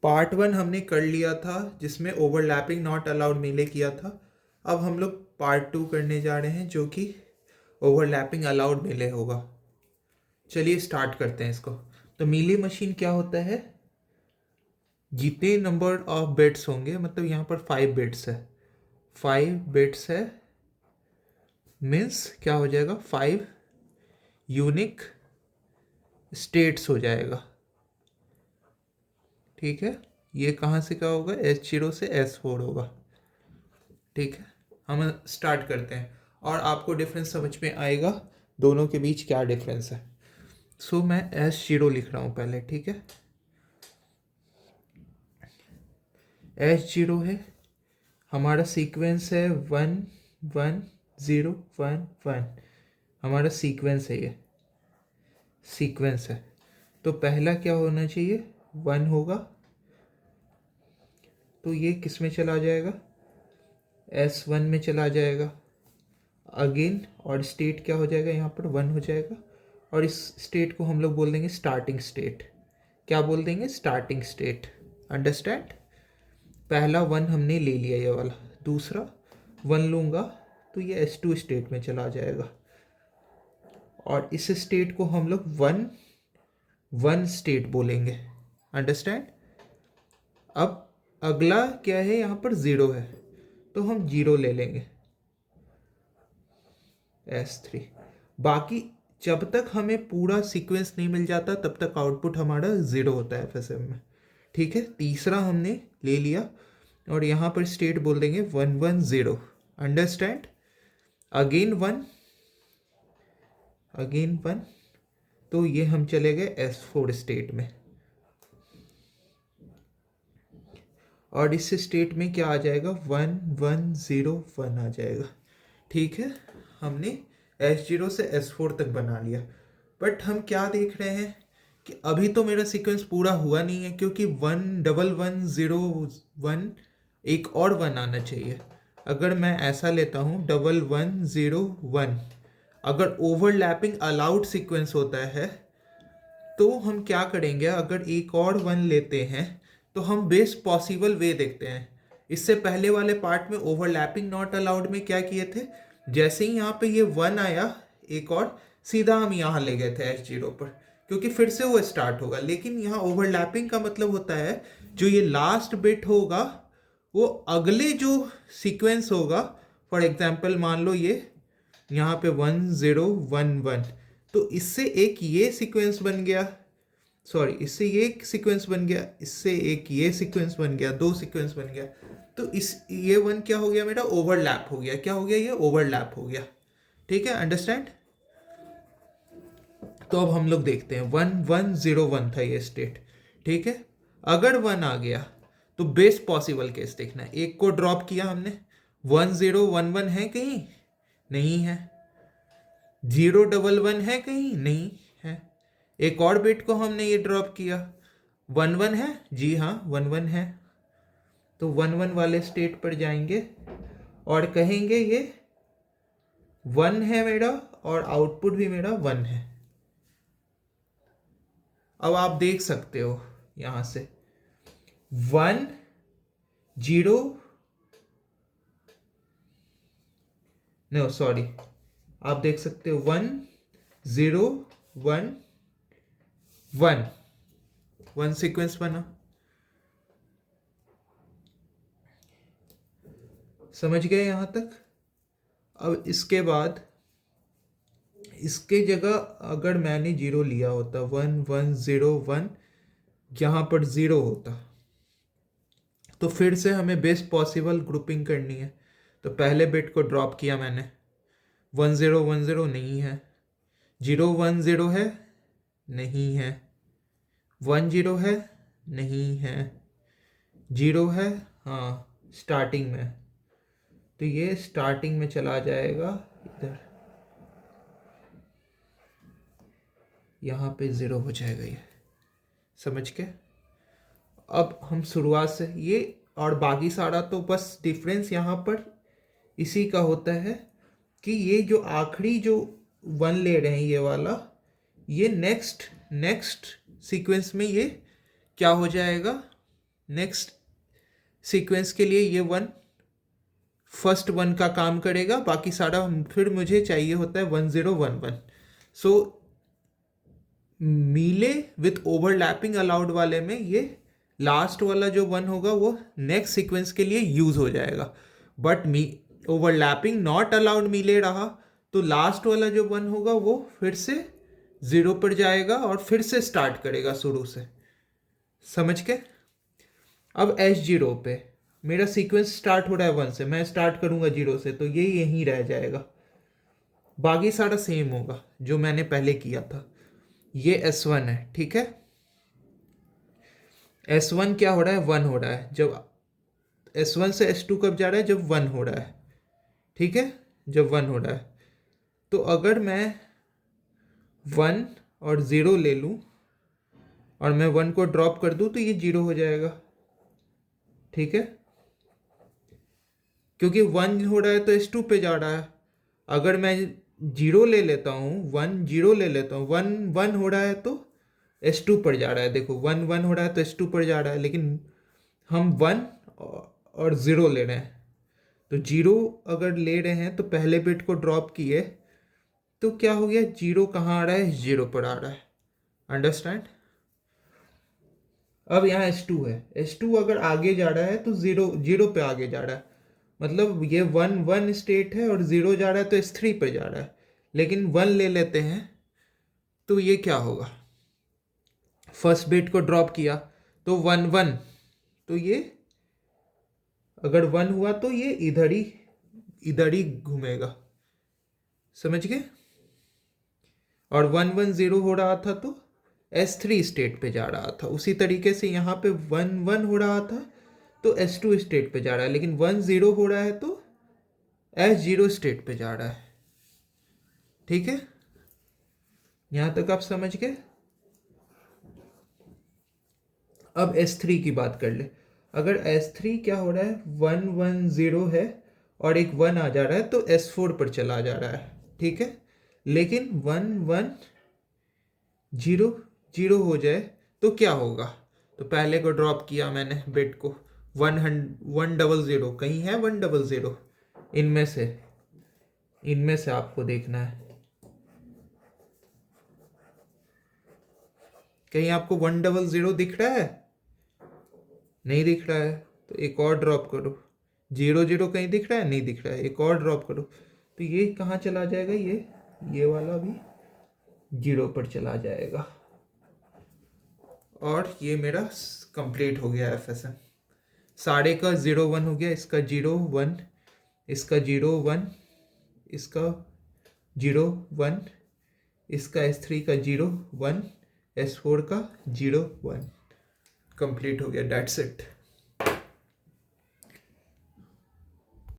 Part 1 हमने कर लिया था जिसमें ओवरलैपिंग नॉट अलाउड मिले किया था। अब हम लोग पार्ट 2 करने जा रहे हैं जो कि ओवरलैपिंग अलाउड मिले होगा। चलिए स्टार्ट करते हैं इसको। तो मीली मशीन क्या होता है, जितने नंबर ऑफ बिट्स होंगे, मतलब यहाँ पर 5 बिट्स है, 5 बिट्स है मीन्स क्या हो जाएगा, 5 यूनिक स्टेट्स हो जाएगा। ठीक है, ये कहाँ से क्या होगा, S0 से S4 होगा। ठीक है, हम स्टार्ट करते हैं और आपको डिफरेंस समझ में आएगा दोनों के बीच क्या डिफरेंस है। सो मैं S0 लिख रहा हूँ पहले। ठीक है, S0 है हमारा सीक्वेंस है 1 1 0 1 1, हमारा सीक्वेंस है, ये सीक्वेंस है। तो पहला क्या होना चाहिए, 1 होगा, तो ये किस में चला जाएगा, S1 में चला जाएगा अगेन, और स्टेट क्या हो जाएगा, यहाँ पर 1 हो जाएगा। और इस स्टेट को हम लोग बोल देंगे स्टार्टिंग स्टेट। क्या बोल देंगे, स्टार्टिंग स्टेट। अंडरस्टैंड। पहला 1 हमने ले लिया ये वाला, दूसरा 1 लूँगा तो ये S2 स्टेट में चला जाएगा, और इस स्टेट को हम लोग 1 1 स्टेट बोलेंगे। अंडरस्टैंड। अब अगला क्या है, यहाँ पर 0 है तो हम 0 ले लेंगे, S3। बाकी जब तक हमें पूरा सीक्वेंस नहीं मिल जाता तब तक आउटपुट हमारा 0 होता है FSM में। ठीक है, तीसरा हमने ले लिया और यहाँ पर स्टेट बोल देंगे 1 1 0। अंडरस्टैंड। अगेन 1 अगेन 1, तो ये हम चले गए S4 स्टेट में, और इस स्टेट में क्या आ जाएगा, 1 1 0 1 आ जाएगा। ठीक है, हमने S0 से S4 तक बना लिया। बट हम क्या देख रहे हैं कि अभी तो मेरा सीक्वेंस पूरा हुआ नहीं है, क्योंकि 1 1 1 0 1 एक और 1 आना चाहिए। अगर मैं ऐसा लेता हूँ 1 1 0 1, अगर ओवरलैपिंग अलाउड सीक्वेंस होता है तो हम क्या करेंगे, अगर एक और 1 लेते हैं तो हम बेस्ट पॉसिबल वे देखते हैं। इससे पहले वाले पार्ट में ओवरलैपिंग नॉट अलाउड में क्या किए थे, जैसे ही यहाँ पे ये 1 आया एक और, सीधा हम यहाँ ले गए थे S0 पर, क्योंकि फिर से वो स्टार्ट होगा। लेकिन यहाँ ओवरलैपिंग का मतलब होता है जो ये लास्ट बिट होगा वो अगले जो सीक्वेंस होगा, फॉर एग्जाम्पल मान लो ये यहाँ पे 1 0 1 1, तो इससे एक ये सीक्वेंस बन गया, सॉरी इससे ये एक सीक्वेंस बन गया, इससे एक ये सीक्वेंस बन गया, 2 सीक्वेंस बन गया। तो इस ये 1 क्या हो गया, मेरा ओवरलैप हो गया। क्या हो गया, ये ओवरलैप हो गया। ठीक है, अंडरस्टैंड। तो अब हम लोग देखते हैं 1 1 0 1 था ये स्टेट। ठीक है, अगर 1 आ गया तो बेस्ट पॉसिबल केस देखना है। एक को ड्रॉप किया हमने, 1 0 1 1 है कहीं, नहीं है। 0 1 1 है कहीं, नहीं है। एक और बिट को हमने ये ड्रॉप किया, 1 1 है, जी हाँ 1 1 है। तो 1 1 वाले स्टेट पर जाएंगे और कहेंगे ये 1 है मेरा, और आउटपुट भी मेरा 1 है। अब आप देख सकते हो यहां से 1 0, नो सॉरी, आप देख सकते हो 1 0 1 1 1 सीक्वेंस बना। समझ गए यहां तक। अब इसके बाद इसके जगह अगर मैंने 0 लिया होता, 1 1 0 1, यहाँ पर 0 होता, तो फिर से हमें बेस्ट पॉसिबल ग्रुपिंग करनी है। तो पहले बिट को ड्रॉप किया मैंने, 1 0 1 0 नहीं है, 0 1 0 है, नहीं है, 1 0 है, नहीं है, 0 है, हाँ स्टार्टिंग में, तो ये स्टार्टिंग में चला जाएगा इधर, यहाँ पे 0 हो जाएगा ये। समझ के। अब हम शुरुआत से ये, और बाकी सारा तो बस डिफरेंस यहाँ पर इसी का होता है कि ये जो आखिरी जो 1 ले रहे हैं ये वाला, ये नेक्स्ट सीक्वेंस में ये क्या हो जाएगा, नेक्स्ट सीक्वेंस के लिए ये 1 फर्स्ट 1 का काम करेगा, बाकी सारा फिर मुझे चाहिए होता है 1011। सो मीले विथ ओवरलैपिंग अलाउड वाले में ये लास्ट वाला जो 1 होगा वो नेक्स्ट सीक्वेंस के लिए यूज हो जाएगा, बट ओवरलैपिंग नॉट अलाउड मीले रहा तो लास्ट वाला जो 1 होगा वो फिर से 0 पर जाएगा और फिर से स्टार्ट करेगा शुरू से। समझ के? अब S0 पे मेरा सीक्वेंस स्टार्ट हो रहा है 1 से, मैं स्टार्ट करूंगा 0 से, तो ये यहीं रह जाएगा, बाकी सारा सेम होगा जो मैंने पहले किया था। ये S1 है, ठीक है। S1 क्या हो रहा है? 1 हो रहा है। जब S1 से S2 कब जा रहा है? जब 1 हो रहा है, ठीक है, जब 1 हो रहा है। तो अगर मैं 1 और 0 ले लूँ और मैं 1 को ड्रॉप कर दूँ तो ये 0 हो जाएगा, ठीक है, क्योंकि 1 हो रहा है तो S2 पे जा रहा है। अगर मैं 0 ले लेता हूँ, 1 0 ले लेता हूँ, 1 1 हो रहा है तो S2 पर जा रहा है। देखो 1 1 हो रहा है तो S2 पर जा रहा है, लेकिन हम 1 और 0 ले रहे हैं, तो 0 अगर ले रहे हैं तो पहले बिट को ड्रॉप किए तो क्या हो गया? 0 कहाँ आ रहा है? 0 पर आ रहा है। अंडरस्टैंड? अब यहाँ S2 है, S2 अगर आगे जा रहा है तो 0 0 पे आगे जा रहा है, मतलब ये 1 1 स्टेट है और 0 जा रहा है तो S3 पे जा रहा है। लेकिन 1 ले लेते हैं तो ये क्या होगा? फर्स्ट बिट को ड्रॉप किया तो 1 1, तो ये अगर 1 हुआ तो ये इधर ही घूमेगा। समझ गए? और 1 1 0 हो रहा था तो S3 स्टेट पे जा रहा था। उसी तरीके से यहाँ पे 1 1 हो रहा था तो S2 स्टेट पे जा रहा है, लेकिन 1 0 हो रहा है तो S0 स्टेट पे जा रहा है। ठीक है, यहां तक आप समझ गए? अब S3 की बात कर ले। अगर S3 क्या हो रहा है? 1 1 0 है और एक 1 आ जा रहा है तो S4 पर चला जा रहा है, ठीक है। लेकिन 1 1 0 0 हो जाए तो क्या होगा? तो पहले को ड्रॉप किया मैंने बिट को, 100 कहीं है 100? इनमें से आपको देखना है, कहीं आपको 100 दिख रहा है? नहीं दिख रहा है तो एक और ड्रॉप करो। 0 0 कहीं दिख रहा है? नहीं दिख रहा है, एक और ड्रॉप करो तो ये कहाँ चला जाएगा? ये वाला भी 0 पर चला जाएगा और ये मेरा कंप्लीट हो गया FSM। सारे का 0 1 हो गया, इसका 0 1, इसका 0 1, इसका 0 1, इसका S3 का 0 1, S4 का 0 1। कंप्लीट हो गया, दैट्स इट।